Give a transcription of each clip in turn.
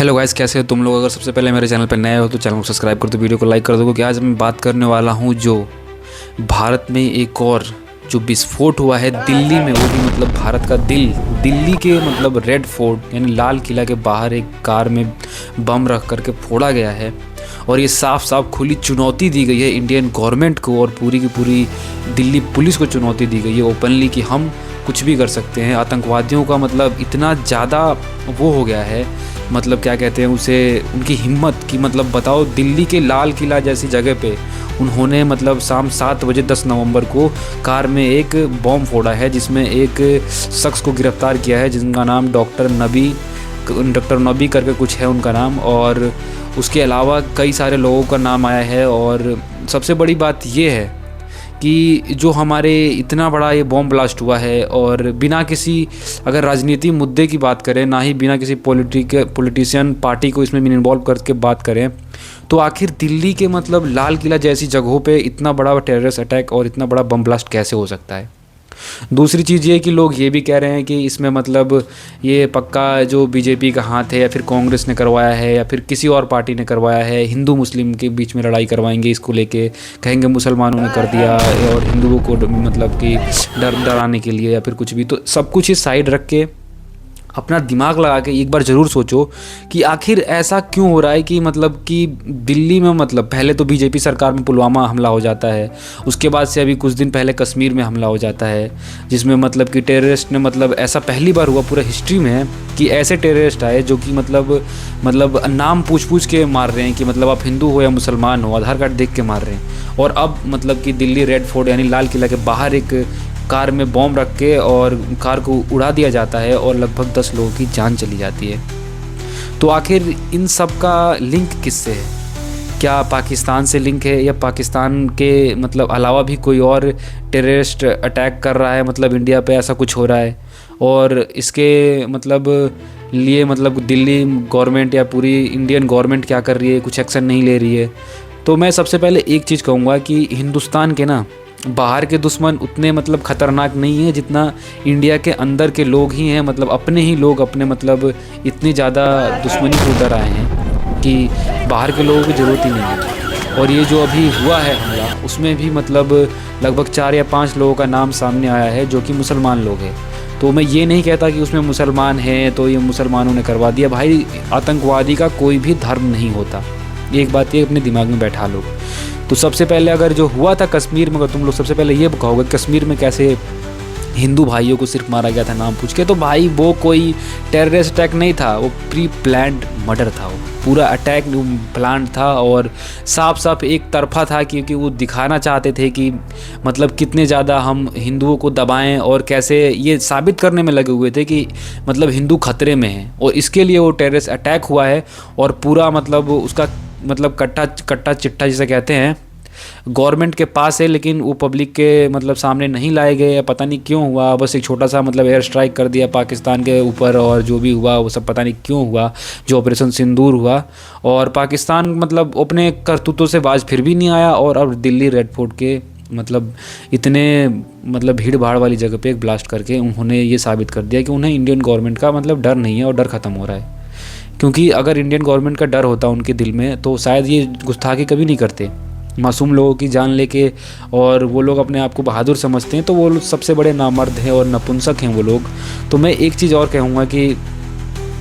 Hello guys, कैसे हो तुम लोग। अगर सबसे पहले मेरे चैनल पर नए हो तो चैनल को सब्सक्राइब कर दो, वीडियो को लाइक कर दो, क्योंकि आज मैं बात करने वाला हूँ जो भारत में एक और जो विस्फोट हुआ है दिल्ली में, वो भी मतलब भारत का दिल्ली के मतलब रेड फोर्ट यानी लाल किला के बाहर एक कार में बम रख करके फोड़ा गया है। और ये साफ साफ खुली चुनौती दी गई है इंडियन गवर्नमेंट को, और पूरी की पूरी दिल्ली पुलिस को चुनौती दी गई है ओपनली कि हम कुछ भी कर सकते हैं। आतंकवादियों का मतलब इतना ज़्यादा वो हो गया है, मतलब क्या कहते हैं उसे, उनकी हिम्मत की मतलब बताओ। दिल्ली के लाल किला जैसी जगह पे उन्होंने मतलब शाम 7 बजे 10 नवंबर को कार में एक बॉम्ब फोड़ा है, जिसमें एक शख्स को गिरफ्तार किया है जिनका नाम डॉक्टर नबी करके कुछ है उनका नाम, और उसके अलावा कई सारे लोगों का नाम आया है। और सबसे बड़ी बात ये है कि जो हमारे इतना बड़ा ये बॉम्ब ब्लास्ट हुआ है, और बिना किसी अगर राजनीति मुद्दे की बात करें, ना ही बिना किसी पॉलिटिशियन पार्टी को इसमें इन्वॉल्व करके बात करें, तो आखिर दिल्ली के मतलब लाल किला जैसी जगहों पे इतना बड़ा टेररिस्ट अटैक और इतना बड़ा बम ब्लास्ट कैसे हो सकता है। दूसरी चीज़ ये कि लोग ये भी कह रहे हैं कि इसमें मतलब ये पक्का जो बीजेपी का हाथ है, या फिर कांग्रेस ने करवाया है, या फिर किसी और पार्टी ने करवाया है। हिंदू मुस्लिम के बीच में लड़ाई करवाएंगे इसको लेके, कहेंगे मुसलमानों ने कर दिया, और हिंदुओं को मतलब कि डराने के लिए, या फिर कुछ भी। तो सब कुछ इस साइड रख के अपना दिमाग लगा के एक बार ज़रूर सोचो कि आखिर ऐसा क्यों हो रहा है कि मतलब कि दिल्ली में मतलब पहले तो बीजेपी सरकार में पुलवामा हमला हो जाता है, उसके बाद से अभी कुछ दिन पहले कश्मीर में हमला हो जाता है, जिसमें मतलब कि टेररिस्ट ने मतलब ऐसा पहली बार हुआ पूरा हिस्ट्री में कि ऐसे टेररिस्ट आए जो कि मतलब नाम पूछ के मार रहे हैं कि मतलब आप हिंदू हो या मुसलमान हो, आधार कार्ड देख के मार रहे हैं। और अब मतलब कि दिल्ली रेड फोर्ट यानी लाल किला के बाहर एक कार में बॉम्ब रख के और कार को उड़ा दिया जाता है, और लगभग 10 लोगों की जान चली जाती है। तो आखिर इन सब का लिंक किससे है? क्या पाकिस्तान से लिंक है, या पाकिस्तान के मतलब अलावा भी कोई और टेररिस्ट अटैक कर रहा है, मतलब इंडिया पे ऐसा कुछ हो रहा है, और इसके मतलब लिए मतलब दिल्ली गवर्नमेंट या पूरी इंडियन गवर्नमेंट क्या कर रही है, कुछ एक्शन नहीं ले रही है। तो मैं सबसे पहले एक चीज़ कहूँगा कि हिंदुस्तान के ना बाहर के दुश्मन उतने मतलब ख़तरनाक नहीं है जितना इंडिया के अंदर के लोग ही हैं। मतलब अपने ही लोग अपने मतलब इतनी ज़्यादा दुश्मनी को उतर आए हैं कि बाहर के लोगों की ज़रूरत ही नहीं है। और ये जो अभी हुआ है हमला, उसमें भी मतलब लगभग 4 या 5 लोगों का नाम सामने आया है जो कि मुसलमान लोग हैं। तो मैं ये नहीं कहता कि उसमें मुसलमान हैं तो ये मुसलमानों ने करवा दिया। भाई, आतंकवादी का कोई भी धर्म नहीं होता, एक बात ये अपने दिमाग में बैठा लो। तो सबसे पहले अगर जो हुआ था कश्मीर में, अगर तुम लोग सबसे पहले ये कहोगे कश्मीर में कैसे हिंदू भाइयों को सिर्फ मारा गया था नाम पूछ के, तो भाई वो कोई टेररिस्ट अटैक नहीं था, वो प्री प्लान्ड मर्डर था। वो पूरा अटैक प्लान था और साफ साफ एक तरफा था, क्योंकि वो दिखाना चाहते थे कि मतलब कितने ज़्यादा हम हिंदुओं को दबाएं, और कैसे ये साबित करने में लगे हुए थे कि मतलब हिंदू खतरे में हैं, और इसके लिए वो टेररिस्ट अटैक हुआ है। और पूरा मतलब उसका मतलब कट्टा चिट्ठा जिसे कहते हैं गवर्नमेंट के पास है, लेकिन वो पब्लिक के मतलब सामने नहीं लाए गए। पता नहीं क्यों हुआ, बस एक छोटा सा मतलब एयर स्ट्राइक कर दिया पाकिस्तान के ऊपर, और जो भी हुआ वो सब पता नहीं क्यों हुआ, जो ऑपरेशन सिंदूर हुआ। और पाकिस्तान मतलब अपने करतूतों से बाज फिर भी नहीं आया, और अब दिल्ली रेड फोर्ट के मतलब इतने मतलब भीड़ भाड़ वाली जगह पे एक ब्लास्ट करके उन्होंने ये साबित कर दिया कि उन्हें इंडियन गवर्नमेंट का मतलब डर नहीं है, और डर ख़त्म हो रहा है। क्योंकि अगर इंडियन गवर्नमेंट का डर होता उनके दिल में तो शायद ये गुस्ताखी कभी नहीं करते, मासूम लोगों की जान लेके। और वो लोग अपने आप को बहादुर समझते हैं, तो वो लोग सबसे बड़े नामर्द हैं और नपुंसक हैं वो लोग। तो मैं एक चीज़ और कहूँगा कि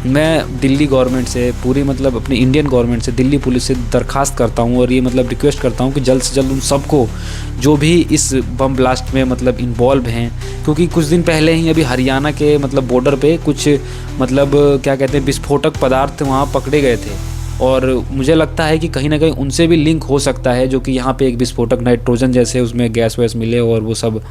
मैं दिल्ली गवर्नमेंट से पूरी मतलब अपनी इंडियन गवर्नमेंट से, दिल्ली पुलिस से दरख्वास्त करता हूँ, और ये मतलब रिक्वेस्ट करता हूँ कि जल्द से जल्द उन सबको जो भी इस बम ब्लास्ट में मतलब इन्वॉल्व हैं, क्योंकि कुछ दिन पहले ही अभी हरियाणा के मतलब बॉर्डर पे कुछ मतलब क्या कहते हैं विस्फोटक पदार्थ वहाँ पकड़े गए थे, और मुझे लगता है कि कहीं ना कहीं उनसे भी लिंक हो सकता है, जो कि यहाँ पे एक विस्फोटक नाइट्रोजन जैसे उसमें गैस वैस मिले, और वो सब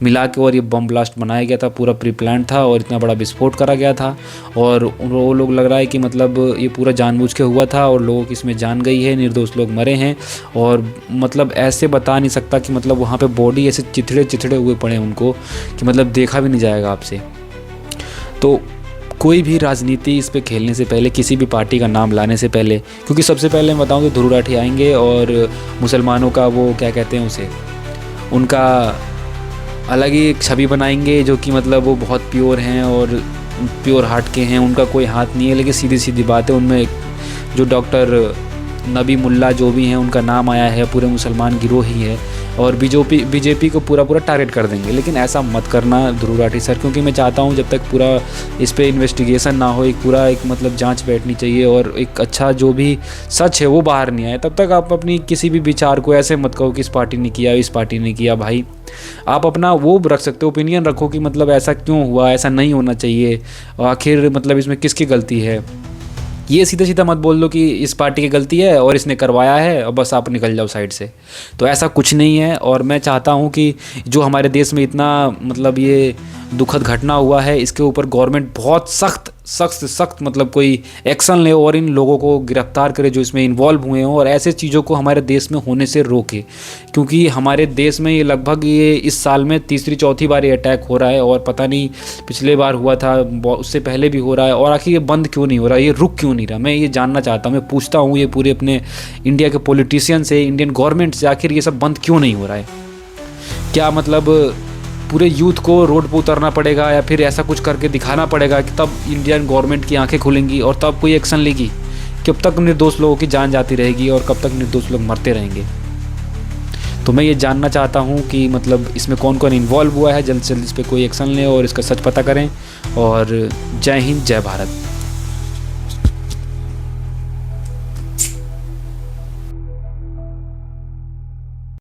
मिला के और ये बम ब्लास्ट बनाया गया था, पूरा प्री प्लान था, और इतना बड़ा विस्फोट करा गया था। और वो लोग लग रहा है कि मतलब ये पूरा जानबूझ के हुआ था, और लोगों की इसमें जान गई है, निर्दोष लोग मरे हैं। और मतलब ऐसे बता नहीं सकता कि मतलब वहाँ पर बॉडी ऐसे चिथड़े हुए पड़े उनको कि मतलब देखा भी नहीं जाएगा आपसे। तो कोई भी राजनीति इस पे खेलने से पहले, किसी भी पार्टी का नाम लाने से पहले, क्योंकि सबसे पहले मैं बताऊं तो ध्रुव राठी आएंगे और मुसलमानों का वो क्या कहते हैं उसे, उनका अलग ही एक छवि बनाएंगे जो कि मतलब वो बहुत प्योर हैं, और प्योर हार्ट के हैं, उनका कोई हाथ नहीं है। लेकिन सीधी सीधी बात है, उनमें जो डॉक्टर नबी मुल्ला जो भी हैं उनका नाम आया है, पूरे मुसलमान गिरोह ही है और बीजेपी को पूरा टारगेट कर देंगे। लेकिन ऐसा मत करना ध्रुव राठी सर, क्योंकि मैं चाहता हूँ जब तक पूरा इस पे इन्वेस्टिगेशन ना हो, एक मतलब जांच बैठनी चाहिए और एक अच्छा जो भी सच है वो बाहर नहीं आए, तब तक आप अपनी किसी भी विचार को ऐसे मत कहो कि इस पार्टी ने किया, इस पार्टी ने किया। भाई आप अपना वो रख सकते हो, ओपिनियन रखो कि मतलब ऐसा क्यों हुआ, ऐसा नहीं होना चाहिए, आखिर मतलब इसमें किसकी गलती है। ये सीधा सीधा मत बोल दो कि इस पार्टी की गलती है और इसने करवाया है और बस आप निकल जाओ साइड से। तो ऐसा कुछ नहीं है। और मैं चाहता हूँ कि जो हमारे देश में इतना मतलब ये दुखद घटना हुआ है, इसके ऊपर गवर्नमेंट बहुत सख्त मतलब कोई एक्शन ले और इन लोगों को गिरफ्तार करे जो इसमें इन्वॉल्व हुए हों और ऐसे चीज़ों को हमारे देश में होने से रोके। क्योंकि हमारे देश में ये लगभग ये इस साल में तीसरी चौथी बार ये अटैक हो रहा है और पता नहीं पिछले बार हुआ था, उससे पहले भी हो रहा है। और आखिर ये बंद क्यों नहीं हो रहा, ये रुक क्यों नहीं रहा, मैं ये जानना चाहता हूँ। मैं पूछता हूँ ये पूरे अपने इंडिया के पॉलिटिशियन से, इंडियन गवर्नमेंट से, आखिर ये सब बंद क्यों नहीं हो रहा है। क्या मतलब पूरे यूथ को रोड पर उतरना पड़ेगा या फिर ऐसा कुछ करके दिखाना पड़ेगा कि तब इंडियन गवर्नमेंट की आंखें खुलेंगी और तब कोई एक्शन लेगी? कब तक निर्दोष लोगों की जान जाती रहेगी और कब तक निर्दोष लोग मरते रहेंगे? तो मैं ये जानना चाहता हूँ कि मतलब इसमें कौन कौन इन्वॉल्व हुआ है, जल्द से जल्द इस पर कोई एक्शन लें और इसका सच पता करें। और जय हिंद, जय भारत।